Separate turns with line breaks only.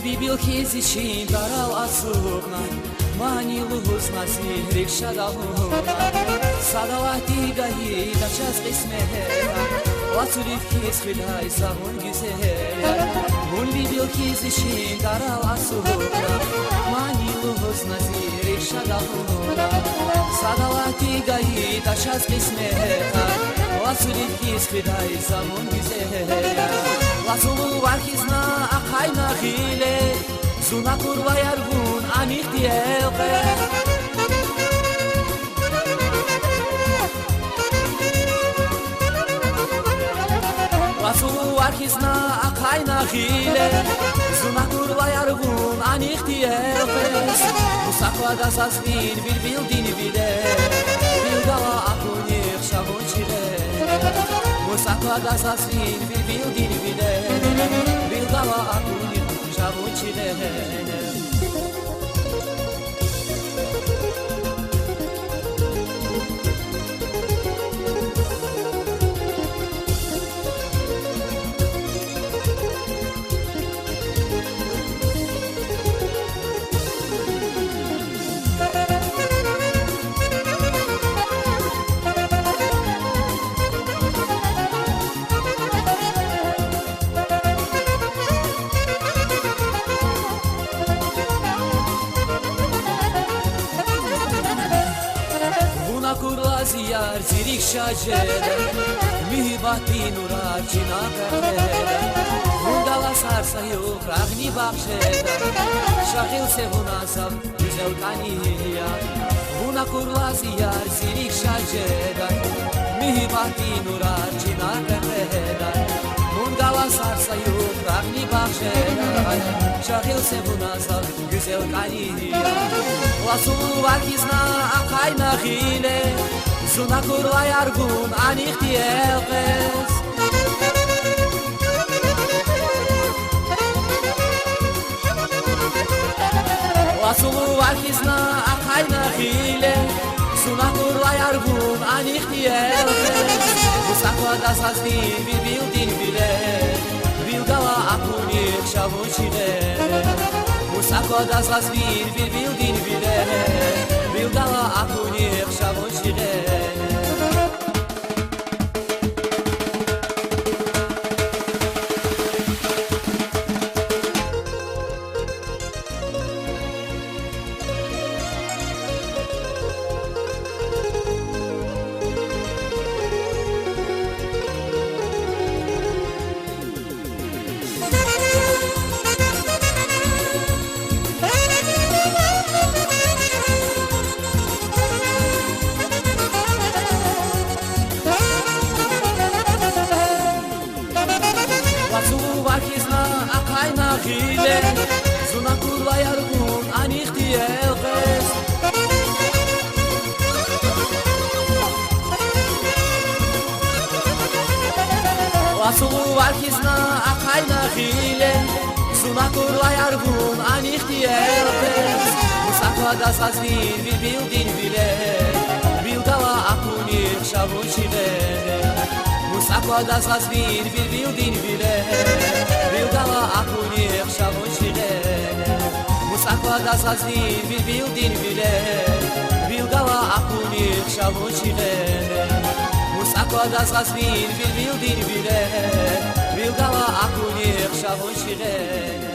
bibil kezi daral asukna mani luz nazirik shadaluna sadalati gahi da chas besmehe Latulif kez khilay sahun güzel bibil kezi daral asukna mani luz nazirik shadaluna sadalati gahi da chas besmehe Latulif kez khilay sahun güzel Latulu varkizna akayna khile Zuna kurva yargun anik diyelke Latulu varkizna akayna khile Zuna kurva yargun anik diyelke Musakla da sasvin bil dini bile Bilgala akunik shavun chile Musakla da sasvin bil dini bile Bilgala akunik shavun chile Kurlaziyar zirik şacere Mühibati nurar cinakere Mundala sarsa yok rahni bakşeda Şahil sevunasam güzel kaniya Buna kurlaziyar zirik şacere Mühibati nurar cinakere Mundala sarsa yok rahni bakşeda Şahil sevunasam güzel kaniya Lasulu varkizna akayna khile Zuna kurva yargun anik diyelkes Lasulu varkizna akayna khile Zuna kurva yargun anik diyelkes Musakla da sazvin bil din bile Bilgala akunik shavun chile Musakla da sazvin bil din bile Bilgala akunik shavun chile Lasulu varkizna akayna khile Zuna kurva yargun anik diyelkes Lasulu varkizna akayna khile Zuna kurva yargun anik diyelkes Musakla da sazvin bil din bile Bilgala akunik shavun chile Musakla da sazvin bil din bile Bilgala akunik shavun chile Musakla da sazvin bil din bile Bilgala akunik shavun chile Musakla da sazvin bil din bile Bilgala akunik shavun chile